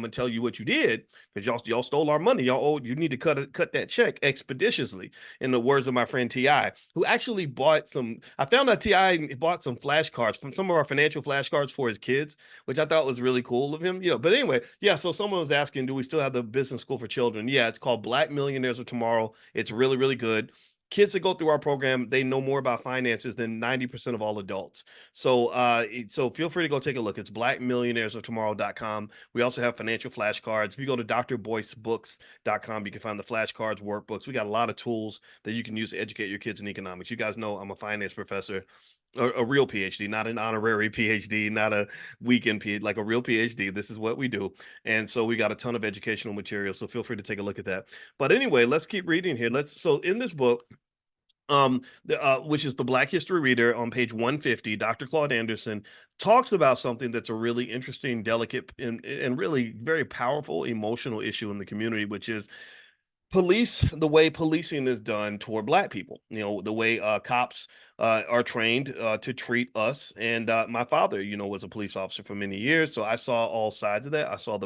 gonna tell you what you did because y'all stole our money. You need to cut that check expeditiously. In the words of my friend Ti, who actually bought some. I found out Ti bought some flashcards from some of our financial flashcards for his kids, which I thought was really cool of him. But anyway, yeah. So someone was asking, do we still have the business school for children? Yeah, it's called Black Millionaires of Tomorrow. It's really, really good. Kids that go through our program, they know more about finances than 90% of all adults. So feel free to go take a look. It's blackmillionairesoftomorrow.com. We also have financial flashcards. If you go to drboycebooks.com, you can find the flashcards, workbooks. We got a lot of tools that you can use to educate your kids in economics. You guys know I'm a finance professor, a real PhD, not an honorary PhD, not a weekend PhD, like a real PhD. This is what we do. And so we got a ton of educational material. So feel free to take a look at that. But anyway, let's keep reading here. So in this book, which is the Black History Reader on page 150, Dr. Claude Anderson talks about something that's a really interesting, delicate, and really very powerful emotional issue in the community, which is the way policing is done toward Black people. The way cops are trained to treat us. And my father, was a police officer for many years, so I saw all sides of that. I saw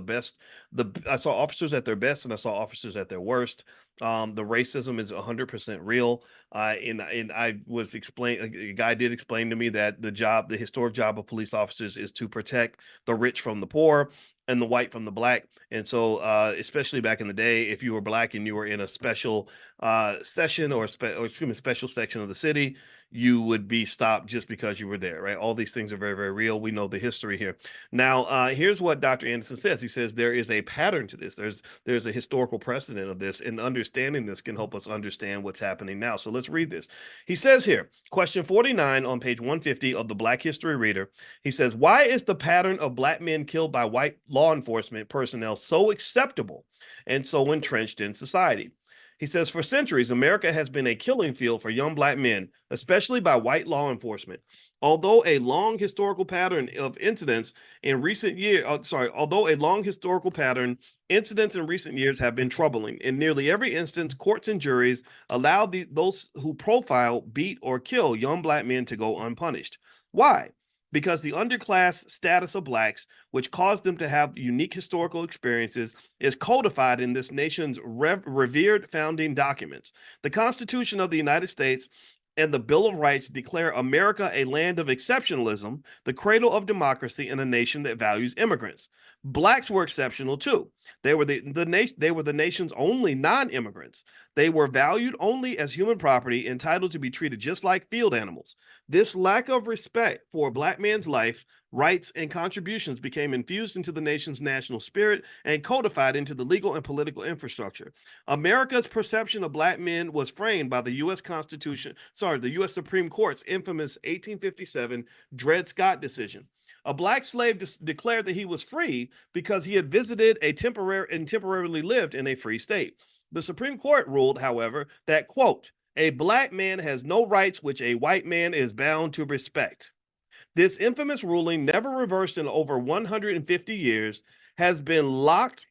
I saw officers at their best, and I saw officers at their worst. The racism is 100% real. And I was explained. A guy did explain to me that the historic job of police officers is to protect the rich from the poor and the white from the Black. And so, especially back in the day, if you were Black and you were in a special session special section of the city, you would be stopped just because you were there, right? All these things are very, very real. We know the history here. Now, here's what Dr. Anderson says. He says there is a pattern to this. There's a historical precedent of this, and understanding this can help us understand what's happening now. So let's read this. He says here, question 49 on page 150 of the Black History Reader. He says, why is the pattern of Black men killed by white law enforcement personnel so acceptable and so entrenched in society? He says, for centuries, America has been a killing field for young Black men, especially by white law enforcement. Although a long historical pattern, incidents in recent years have been troubling. In nearly every instance, courts and juries allowed those who profile, beat, or kill young Black men to go unpunished. Why? Because the underclass status of Blacks, which caused them to have unique historical experiences, is codified in this nation's revered founding documents. The Constitution of the United States and the Bill of Rights declare America a land of exceptionalism, the cradle of democracy, and a nation that values immigrants. Blacks were exceptional too. They were the nation's only non-immigrants. They were valued only as human property, entitled to be treated just like field animals. This lack of respect for a Black man's life, rights, and contributions became infused into the nation's national spirit and codified into the legal and political infrastructure. America's perception of Black men was framed by the U.S. Supreme Court's infamous 1857 Dred Scott decision. A Black slave declared that he was free because he had visited and temporarily lived in a free state. The Supreme Court ruled, however, that, quote, a Black man has no rights which a white man is bound to respect. This infamous ruling, never reversed in over 150 years, has been locked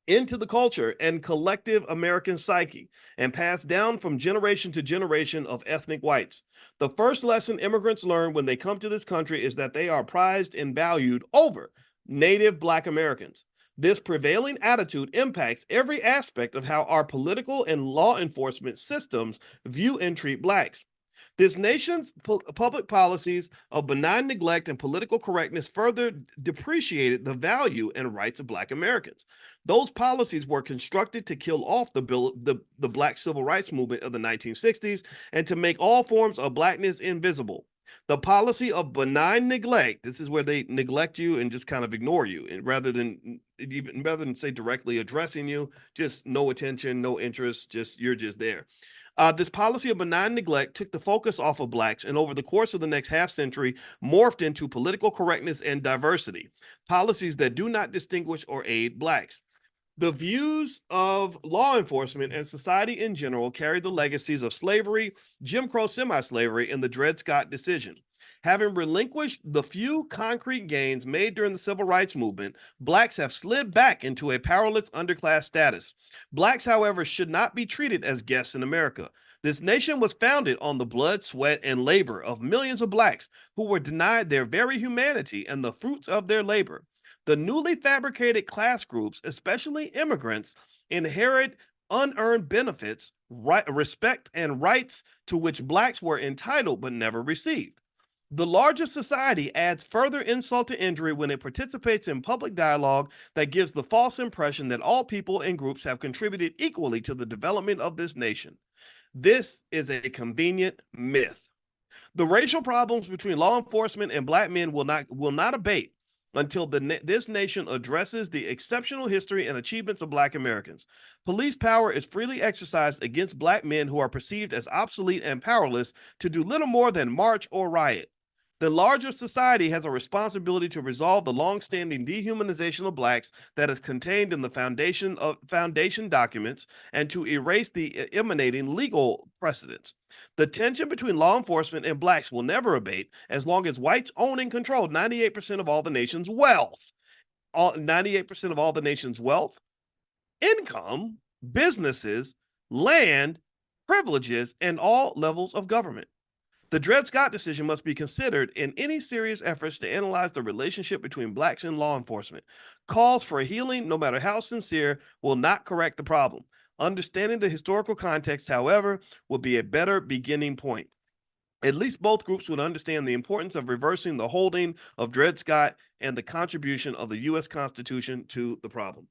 into the culture and collective American psyche and passed down from generation to generation of ethnic whites. The first lesson immigrants learn when they come to this country is that they are prized and valued over native Black Americans. This prevailing attitude impacts every aspect of how our political and law enforcement systems view and treat Blacks. This nation's public policies of benign neglect and political correctness further depreciated the value and rights of Black Americans. Those policies were constructed to kill off the Black civil rights movement of the 1960s and to make all forms of Blackness invisible. The policy of benign neglect, this is where they neglect you and just kind of ignore you, and rather than say directly addressing you, just no attention, no interest, you're just there. This policy of benign neglect took the focus off of Blacks and over the course of the next half century morphed into political correctness and diversity, policies that do not distinguish or aid Blacks. The views of law enforcement and society in general carry the legacies of slavery, Jim Crow semi-slavery, and the Dred Scott decision. Having relinquished the few concrete gains made during the civil rights movement, Blacks have slid back into a powerless underclass status. Blacks, however, should not be treated as guests in America. This nation was founded on the blood, sweat, and labor of millions of Blacks who were denied their very humanity and the fruits of their labor. The newly fabricated class groups, especially immigrants, inherit unearned benefits, respect, and rights to which blacks were entitled but never received. The larger society adds further insult to injury when it participates in public dialogue that gives the false impression that all people and groups have contributed equally to the development of this nation. This is a convenient myth. The racial problems between law enforcement and black men will not abate until this nation addresses the exceptional history and achievements of black Americans. Police power is freely exercised against black men who are perceived as obsolete and powerless to do little more than march or riot. The larger society has a responsibility to resolve the long-standing dehumanization of blacks that is contained in the foundation documents and to erase the emanating legal precedents. The tension between law enforcement and blacks will never abate as long as whites own and control 98% of all the nation's wealth. 98% of all the nation's wealth, income, businesses, land, privileges, and all levels of government. The Dred Scott decision must be considered in any serious efforts to analyze the relationship between blacks and law enforcement. Calls for healing, no matter how sincere, will not correct the problem. Understanding the historical context, however, will be a better beginning point. At least both groups would understand the importance of reversing the holding of Dred Scott and the contribution of the U.S. Constitution to the problem.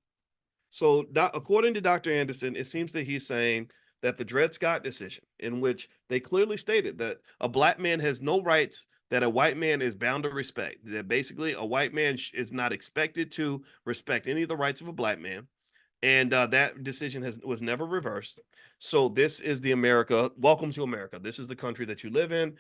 So, according to Dr. Anderson, it seems that he's saying that the Dred Scott decision, in which they clearly stated that a black man has no rights that a white man is bound to respect, that basically a white man is not expected to respect any of the rights of a black man, and that decision was never reversed. So this is the America. Welcome to America. This is the country that you live in.